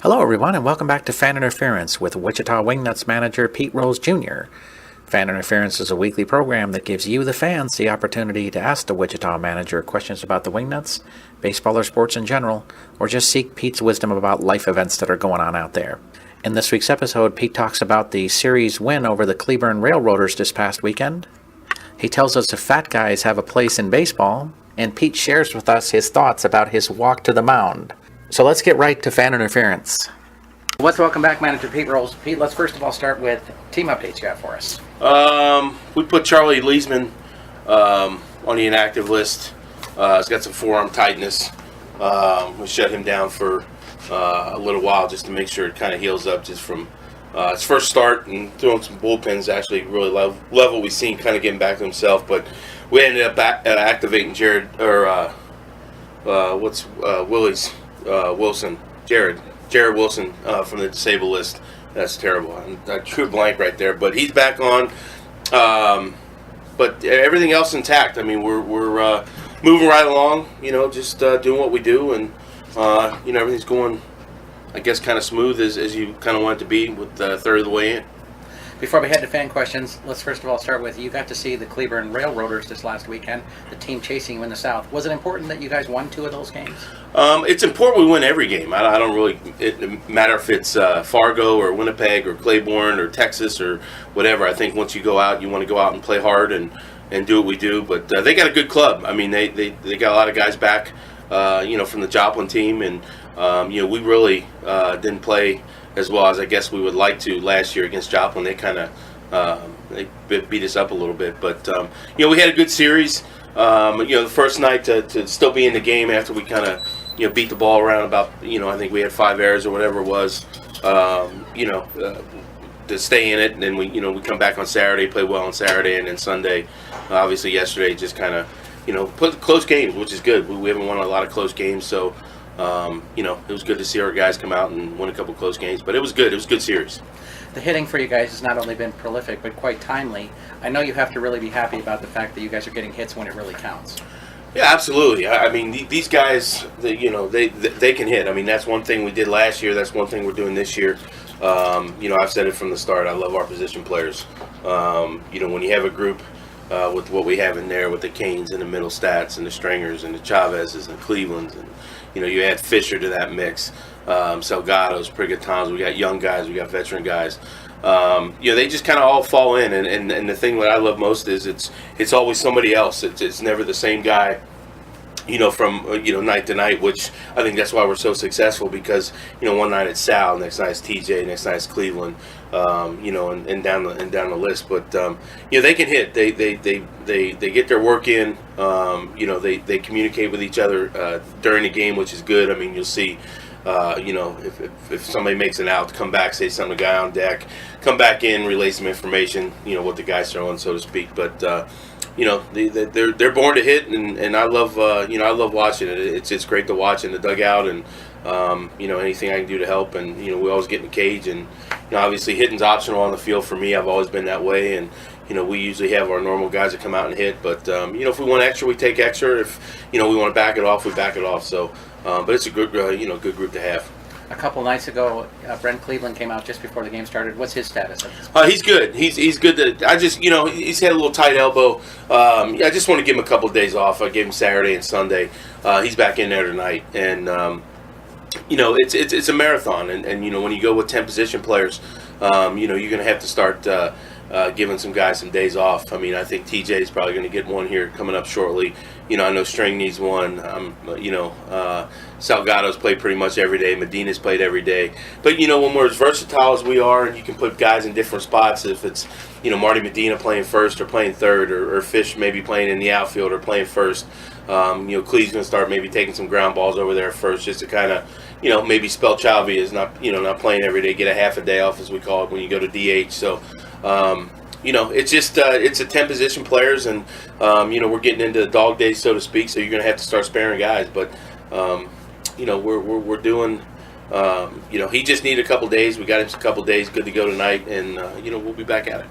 Hello, everyone, and welcome back to Fan Interference with Wichita Wingnuts manager Pete Rose Jr. Fan Interference is a weekly program that gives you, the fans, the opportunity to ask the Wichita manager questions about the Wingnuts, baseball or sports in general, or just seek Pete's wisdom about life events that are going on out there. In this week's episode, Pete talks about the series win over the Cleburne Railroaders this past weekend. He tells us if fat guys have a place in baseball, and Pete shares with us his thoughts about his walk to the mound. So let's get right to Fan Interference. Let's welcome back manager Pete Rose. Pete, let's first of all start with team updates you got for us. We put Charlie Leesman on the inactive list. He's got some forearm tightness. We shut him down for a little while just to make sure it kind of heals up just from his first start and throwing some bullpens. Actually really level we've seen kind of getting back to himself, but we ended up activating Jared Wilson. Jared Wilson from the disabled list. That's terrible. I drew a blank right there, but he's back on. But everything else intact. I mean, we're moving right along. Just doing what we do, and everything's going, I guess, kind of smooth as you kind of want it to be with a third of the way in. Before we head to fan questions, let's first of all start with, you got to see the Cleburne Railroaders this last weekend, the team chasing you in the South. Was it important that you guys won 2 of those games? It's important we win every game. I don't really it matter if it's Fargo or Winnipeg or Cleburne or Texas or whatever. I think once you go out, you want to go out and play hard and do what we do. But they got a good club. I mean, they got a lot of guys back, from the Joplin team, and we really didn't play as well as I guess we would like to last year against Joplin. They kind of they beat us up a little bit, but we had a good series. The first night to still be in the game after we kind of beat the ball around about I think we had 5 errors or whatever it was. To stay in it, and then we come back on Saturday, play well on Saturday, and then Sunday, obviously yesterday, just kind of put close games, which is good. We haven't won a lot of close games, so. It was good to see our guys come out and win a couple close games, but it was good. It was a good series. The hitting for you guys has not only been prolific, but quite timely. I know you have to really be happy about the fact that you guys are getting hits when it really counts. Yeah, absolutely. I mean, these guys, they can hit. I mean, that's one thing we did last year. That's one thing we're doing this year. I've said it from the start. I love our position players. When you have a group with what we have in there with the Canes and the Middlestats and the Stringers and the Chavezes and Clevelands, and you add Fisher to that mix, Salgados, Prigatons. We got young guys, we got veteran guys. They just kind of all fall in, and the thing that I love most is it's always somebody else. It's never the same guy. From night to night, which I think that's why we're so successful, because one night it's Sal, next night it's TJ, next night it's Cleveland, and down the list. But they can hit. They get their work in. They communicate with each other during the game, which is good. I mean, you'll see. If somebody makes an out, come back, say something to the guy on deck, come back in, relay some information. What the guy's throwing, so to speak. But they're born to hit, and I love I love watching it. It's great to watch in the dugout, and anything I can do to help. And we always get in the cage, and obviously hitting's optional on the field for me. I've always been that way, and we usually have our normal guys that come out and hit. But if we want extra, we take extra. If we want to back it off, we back it off. So, but it's a good good group to have. A couple nights ago, Brent Cleveland came out just before the game started. What's his status? He's good. He's good. I just, he's had a little tight elbow. I just want to give him a couple of days off. I gave him Saturday and Sunday. He's back in there tonight, and it's a marathon. And when you go with 10 position players, you're going to have to start giving some guys some days off. I mean, I think TJ is probably going to get one here coming up shortly. I know String needs one. Salgado's played pretty much every day. Medina's played every day. But, when we're as versatile as we are, and you can put guys in different spots, if it's, Marty Medina playing first or playing third, or Fish maybe playing in the outfield or playing first, Cleve's going to start maybe taking some ground balls over there first, just to kind of, maybe spell Chavy is not playing every day, get a half a day off, as we call it, when you go to DH. So, it's just it's a 10 position players, and we're getting into the dog days, so to speak. So you're going to have to start sparing guys, but we're doing. He just needed a couple days. We got him a couple days. Good to go tonight, and we'll be back at it.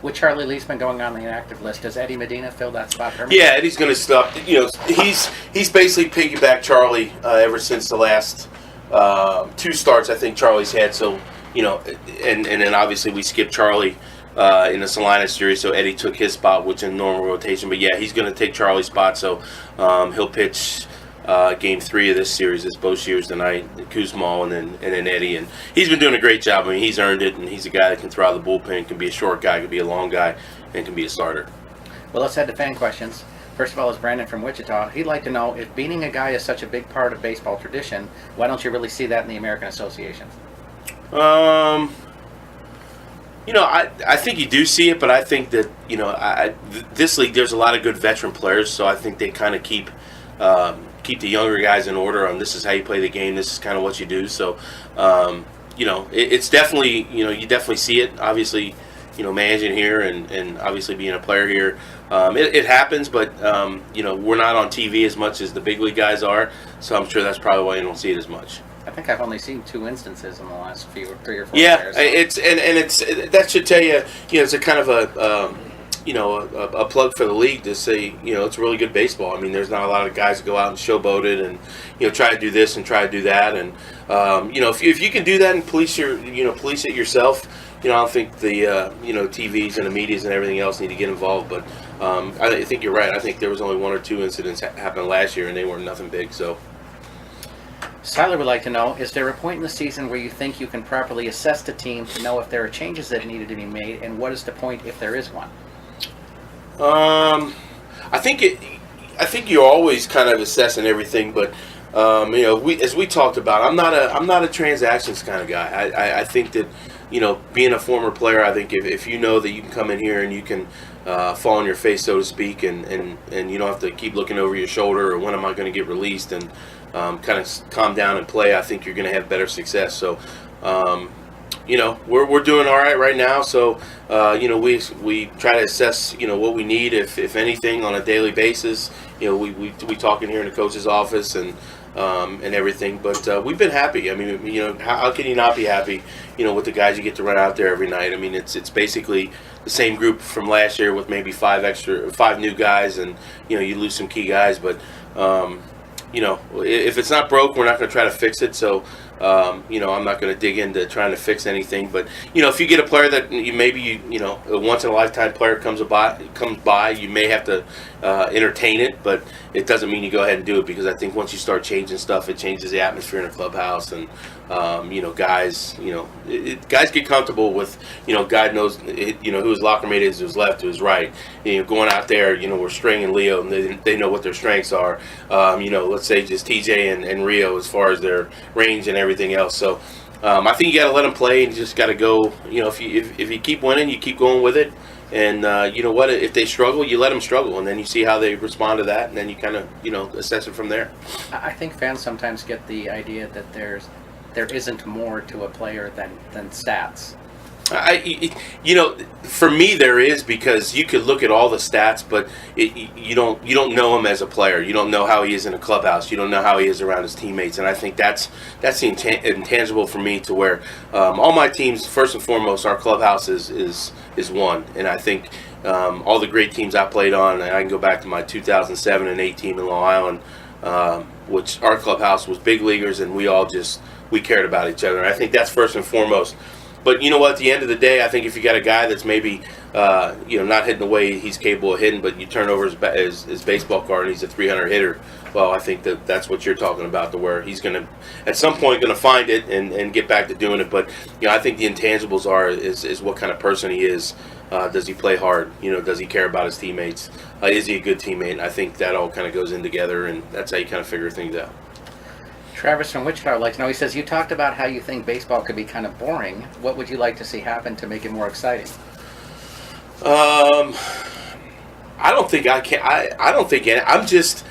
With Charlie Leesman going on the inactive list, does Eddie Medina fill that spot? Yeah, Eddie's going to stop. He's basically piggybacked Charlie ever since the last 2 starts I think Charlie's had. So, and then obviously we skipped Charlie in the Salinas series, so Eddie took his spot, which in normal rotation. But yeah, he's going to take Charlie's spot, so he'll pitch Game 3 of this series. It's both years tonight, Kuzma and then Eddie, and he's been doing a great job. I mean, he's earned it, and he's a guy that can throw out the bullpen, can be a short guy, can be a long guy, and can be a starter. Well, let's head to fan questions. First of all, is Brandon from Wichita. He'd like to know, if beating a guy is such a big part of baseball tradition, why don't you really see that in the American Association? I think you do see it, but I think that this league, there's a lot of good veteran players, so I think they kind of keep the younger guys in order on this is how you play the game, this is kind of what you do. So it's definitely, you definitely see it. Obviously, managing here and obviously being a player here, it happens, but we're not on TV as much as the big league guys are, so I'm sure that's probably why you don't see it as much. I think I've only seen 2 instances in the last 3 or 4 years. Yeah, it's that should tell you, it's a kind of a plug for the league to say, it's really good baseball. I mean, there's not a lot of guys that go out and showboat it and try to do this and try to do that, and if you can do that and police it yourself, I don't think the TVs and the medias and everything else need to get involved. But I think you're right. I think there was only 1 or 2 incidents happened last year, and they weren't nothing big. So. Tyler would like to know, is there a point in the season where you think you can properly assess the team to know if there are changes that needed to be made, and what is the point if there is one? I think you're always kind of assessing everything, but as we talked about, I'm not a transactions kind of guy. I think that being a former player, I think if you know that you can come in here and you can fall on your face, so to speak, and you don't have to keep looking over your shoulder or when am I going to get released, and kind of calm down and play, I think you're going to have better success. So, we're doing all right now. So, we try to assess, what we need, if anything, on a daily basis. We talk in here in the coach's office and everything. But we've been happy. I mean, how can you not be happy, with the guys you get to run out there every night? I mean, it's basically the same group from last year with maybe 5 new guys, and you lose some key guys, but. If it's not broke, we're not going to try to fix it. So, I'm not going to dig into trying to fix anything. But, if you get a player that a once-in-a-lifetime player comes by, you may have to entertain it. But it doesn't mean you go ahead and do it, because I think once you start changing stuff, it changes the atmosphere in a clubhouse. And, guys get comfortable with, God knows, who his locker mate is, to his left, to his right. Going out there, we're String and Leo, and they know what their strengths are. Let's say just TJ and Rio as far as their range and everything else. So I think you got to let them play, and you just got to go. If you keep winning, you keep going with it. And if they struggle, you let them struggle, and then you see how they respond to that, and then you kind of assess it from there. I think fans sometimes get the idea that there isn't more to a player than stats. For me there is, because you could look at all the stats, but you don't know him as a player. You don't know how he is in a clubhouse. You don't know how he is around his teammates, and I think that's the intangible for me, to where all my teams, first and foremost, our clubhouse is one, and I think all the great teams I played on, and I can go back to my 2007 and 8 team in Long Island, which our clubhouse was big leaguers, and we cared about each other. And I think that's first and foremost. But you know what? At the end of the day, I think if you got a guy that's maybe not hitting the way he's capable of hitting, but you turn over his baseball card and he's a 300 hitter, well, I think that's what you're talking about, to where he's going to, at some point, going to find it and get back to doing it. But I think the intangibles is what kind of person he is. Does he play hard? Does he care about his teammates? Is he a good teammate? And I think that all kind of goes in together, and that's how you kind of figure things out. Travis from Wichita would like to know, he says, you talked about how you think baseball could be kind of boring. What would you like to see happen to make it more exciting? I don't think I can. I don't think any. I'm just.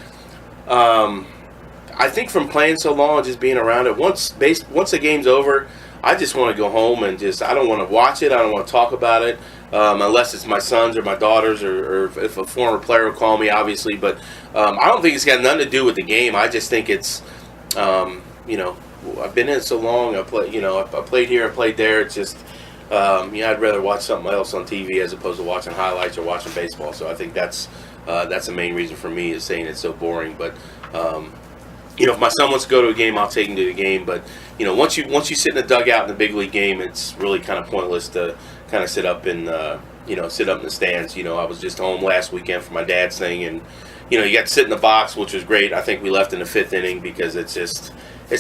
I think from playing so long and just being around it, once the game's over, I just want to go home and I don't want to watch it. I don't want to talk about it, unless it's my sons or my daughters, or if a former player will call me, obviously. But I don't think it's got nothing to do with the game. I just think it's. I've been in it so long. I played here, I played there. It's just, I'd rather watch something else on TV as opposed to watching highlights or watching baseball. So I think that's the main reason for me, is saying it's so boring. But if my son wants to go to a game, I'll take him to the game. But once you sit in the dugout in the big league game, it's really kind of pointless to kind of sit up in sit up in the stands. I was just home last weekend for my dad's thing, and you got to sit in the box, which was great. I think we left in the 5th inning because it's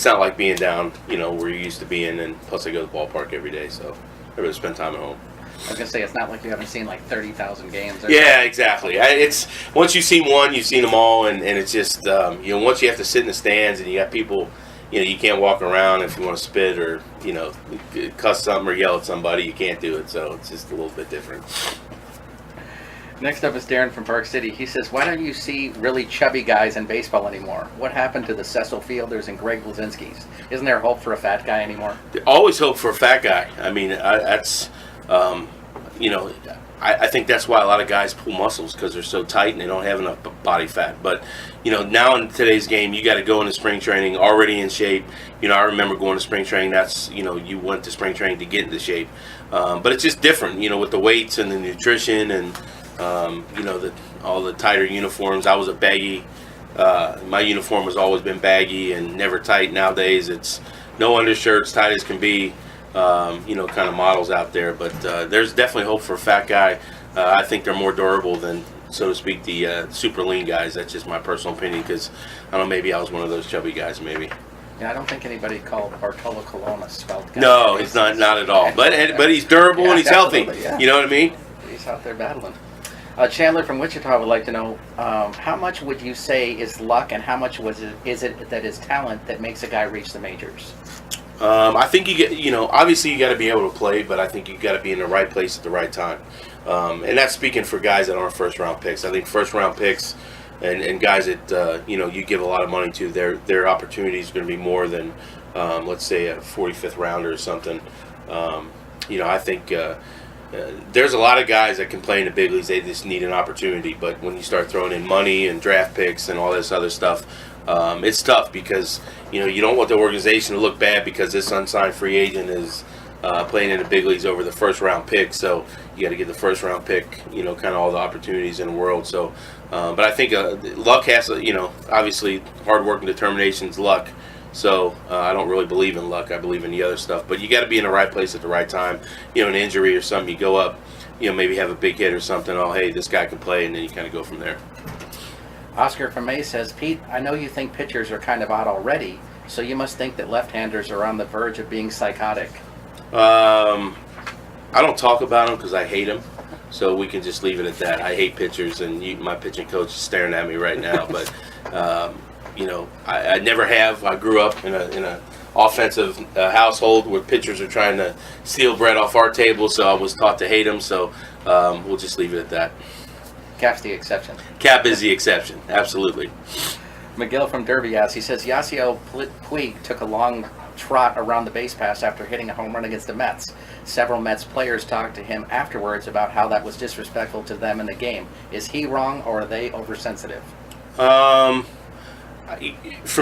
not like being down, where you used to be in. And plus, I go to the ballpark every day, so I really spend time at home. I was gonna say, it's not like you haven't seen like 30,000 games. Yeah, exactly. It's once you've seen one, you've seen them all, and it's just once you have to sit in the stands and you got people, you can't walk around if you want to spit or cuss something or yell at somebody, you can't do it. So it's just a little bit different. Next up is Darren from Park City. He says, "Why don't you see really chubby guys in baseball anymore? What happened to the Cecil Fielders and Greg Blazinskis? Isn't there hope for a fat guy anymore?" Always hope for a fat guy. I mean, that's. I think that's why a lot of guys pull muscles, because they're so tight and they don't have enough body fat. But, now in today's game, you got to go into spring training already in shape. I remember going to spring training. That's, you went to spring training to get into shape. But it's just different, with the weights and the nutrition and, all the tighter uniforms. I was a baggy. My uniform has always been baggy and never tight. Nowadays, it's no undershirts, tight as can be. Kind of models out there, but there's definitely hope for a fat guy. I think they're more durable than, so to speak, the super lean guys. That's just my personal opinion, because I don't know, maybe I was one of those chubby guys, maybe. Yeah, I don't think anybody called Bartolo Colon a svelte guy. No, he's not at all. But he's durable and he's healthy. Yeah. You know what I mean? He's out there battling. Chandler from Wichita would like to know, how much would you say is luck, and how much is it that is talent that makes a guy reach the majors? I think you get, obviously you got to be able to play, but I think you got to be in the right place at the right time. And that's speaking for guys that aren't first-round picks. I think first-round picks and guys that, you give a lot of money to, their opportunity is going to be more than, let's say, a 45th rounder or something. I think there's a lot of guys that can play in the big leagues. They just need an opportunity. But when you start throwing in money and draft picks and all this other stuff, it's tough, because you don't want the organization to look bad because this unsigned free agent is playing in the big leagues over the first round pick. So you got to get the first round pick, kind of all the opportunities in the world. So, but I think luck has, obviously hard work and determination is luck. So I don't really believe in luck. I believe in the other stuff. But you got to be in the right place at the right time. An injury or something, you go up, maybe have a big hit or something. Oh, hey, this guy can play, and then you kind of go from there. Oscar from May says, "Pete, I know you think pitchers are kind of odd already, so you must think that left-handers are on the verge of being psychotic." I don't talk about them because I hate them, so we can just leave it at that. I hate pitchers, and my pitching coach is staring at me right now. But I never have. I grew up in a offensive household where pitchers are trying to steal bread off our table, so I was taught to hate them. So we'll just leave it at that. Cap's the exception. Cap is the exception, absolutely. McGill from Derby asks, he says, Yasiel Puig took a long trot around the base pass after hitting a home run against the Mets. Several Mets players talked to him afterwards about how that was disrespectful to them in the game. Is he wrong, or are they oversensitive? For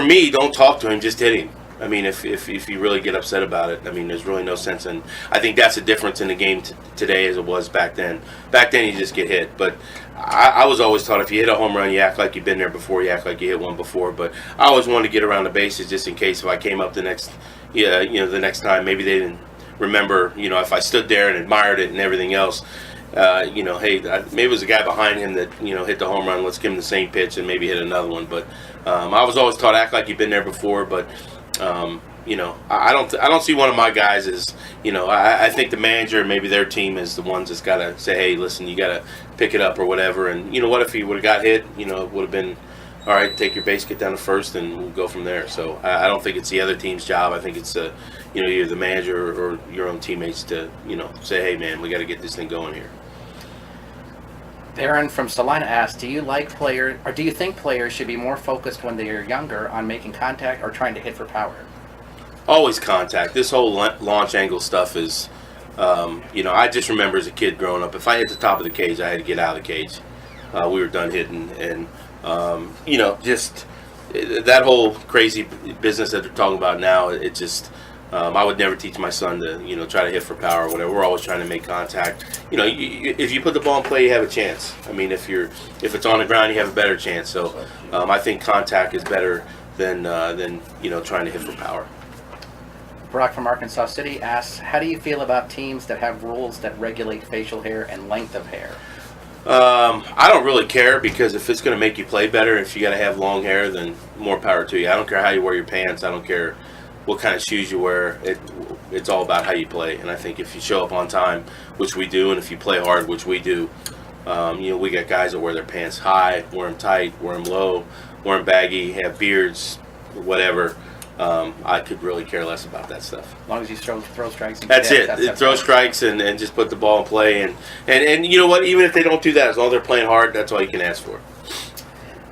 me, don't talk to him, just hit him. I mean, if you really get upset about it, I mean, there's really no sense in. I think that's a difference in the game today as it was back then. Back then, you just get hit. But I was always taught, if you hit a home run, you act like you've been there before. You act like you hit one before. But I always wanted to get around the bases just in case if I came up the next time, maybe they didn't remember. If I stood there and admired it and everything else. Hey, maybe it was a guy behind him that hit the home run. Let's give him the same pitch and maybe hit another one. But I was always taught, act like you've been there before. But I don't see one of my guys as, I think the manager and maybe their team is the ones that's got to say, hey, listen, you got to pick it up or whatever. And what if he would have got hit? It would have been, all right, take your base, get down to first, and we'll go from there. So I don't think it's the other team's job. I think it's either the manager or your own teammates to say, hey man, we got to get this thing going here. Darren from Salina asked, do you think players should be more focused when they are younger on making contact or trying to hit for power? Always contact. This whole launch angle stuff is, I just remember as a kid growing up, if I hit the top of the cage, I had to get out of the cage. We were done hitting. And, just that whole crazy business that they're talking about now, it just... I would never teach my son to, try to hit for power or whatever. We're always trying to make contact. If you put the ball in play, you have a chance. I mean, if it's on the ground, you have a better chance. So I think contact is better than trying to hit for power. Barak from Arkansas City asks, how do you feel about teams that have rules that regulate facial hair and length of hair? I don't really care, because if it's going to make you play better, if you got to have long hair, then more power to you. I don't care how you wear your pants. I don't care what kind of shoes you wear. It's all about how you play. And I think if you show up on time, which we do, and if you play hard, which we do, we got guys that wear their pants high, wear them tight, wear them low, wear them baggy, have beards, whatever. I could really care less about that stuff. As long as you throw strikes. And that's it. Throw strikes and just put the ball in play. And you know what? Even if they don't do that, as long as they're playing hard, that's all you can ask for.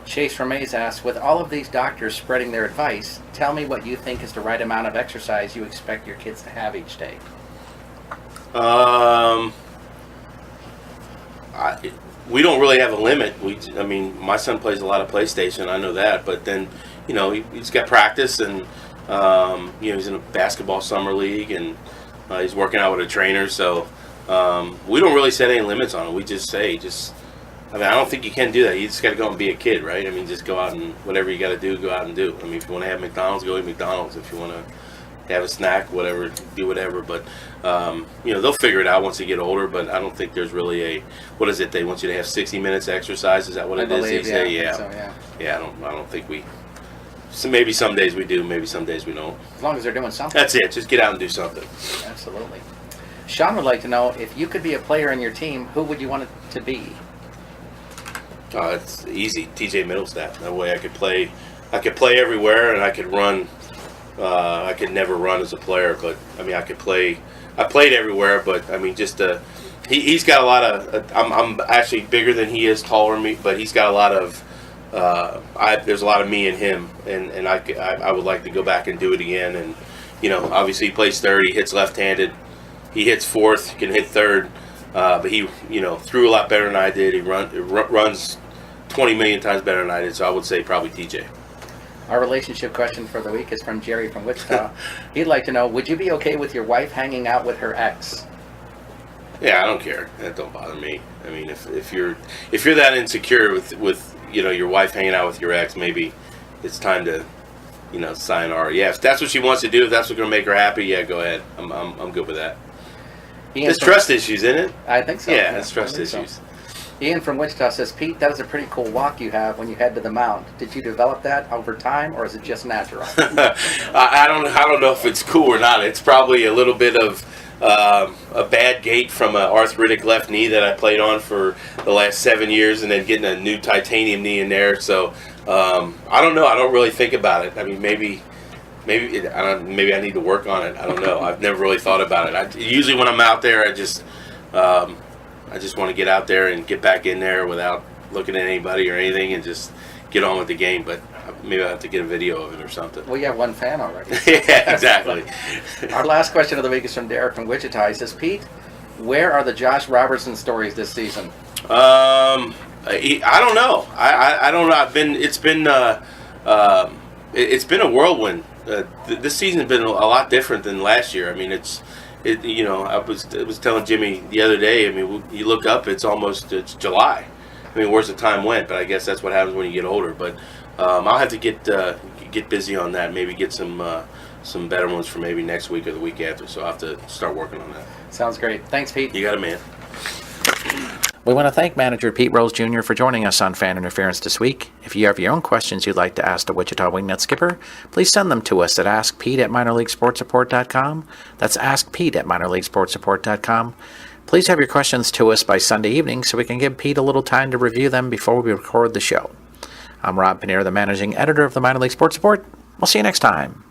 Chase from Mays asks, with all of these doctors spreading their advice, tell me what you think is the right amount of exercise you expect your kids to have each day. We don't really have a limit. My son plays a lot of PlayStation. I know that, but then he's got practice, and he's in a basketball summer league, and he's working out with a trainer. So we don't really set any limits on it. We just say, I don't think you can do that. You just got to go and be a kid, right? Just go out and whatever you got to do, go out and do. If you want to have McDonald's, go eat McDonald's. If you want to have a snack, whatever, do whatever. But they'll figure it out once they get older. But I don't think there's really what is it? They want you to have 60 minutes exercise. Is that what it is? They say, yeah. I don't think we. So maybe some days we do, maybe some days we don't. As long as they're doing something. That's it. Just get out and do something. Absolutely. Sean would like to know, if you could be a player in your team, who would you want it to be? It's easy. TJ Middlesex. That way I could play everywhere, and I could run. I could never run as a player, but I could play. I played everywhere, but he's got a lot of. I'm actually bigger than he is, taller than me, but he's got a lot of. There's a lot of me in him, and I would like to go back and do it again. And obviously he plays third. He hits left-handed. He hits fourth. He can hit third. But he threw a lot better than I did. He runs 20 million times better than I did. So I would say probably TJ. Our relationship question for the week is from Jerry from Wichita. He'd like to know, would you be okay with your wife hanging out with her ex? Yeah, I don't care. That don't bother me. If you're that insecure with your wife hanging out with your ex, maybe it's time to sayonara. Yeah, if that's what she wants to do, if that's what's going to make her happy, yeah, go ahead. I'm good with that. There's trust issues, isn't it? I think so. Yeah, it's trust issues. So. Ian from Wichita says, Pete, that is a pretty cool walk you have when you head to the mound. Did you develop that over time, or is it just natural? I don't know if it's cool or not. It's probably a little bit of a bad gait from an arthritic left knee that I played on for the last 7 years, and then getting a new titanium knee in there. So I don't know. I don't really think about it. Maybe I need to work on it. I don't know. I've never really thought about it. Usually when I'm out there, I just want to get out there and get back in there without looking at anybody or anything, and just get on with the game. But maybe I'll have to get a video of it or something. Well, you have one fan already. Yeah, exactly. Our last question of the week is from Darren from Wichita. He says, Pete, where are the Josh Robertson stories this season? I don't know. I don't know. It's been a whirlwind. This season's been a lot different than last year. I was telling Jimmy the other day. You look up, it's July. Where's the time went? But I guess that's what happens when you get older. But I'll have to get busy on that. Maybe get some better ones for maybe next week or the week after. So I'll have to start working on that. Sounds great. Thanks, Pete. You got it, man. We want to thank manager Pete Rose Jr. for joining us on Fan Interference this week. If you have your own questions you'd like to ask the Wichita Wingnuts skipper, please send them to us at askpete@minorleaguesportsreport.com. That's askpete@minorleaguesportsreport.com. Please have your questions to us by Sunday evening so we can give Pete a little time to review them before we record the show. I'm Rob Pannier, the managing editor of the Minor League Sports Report. We'll see you next time.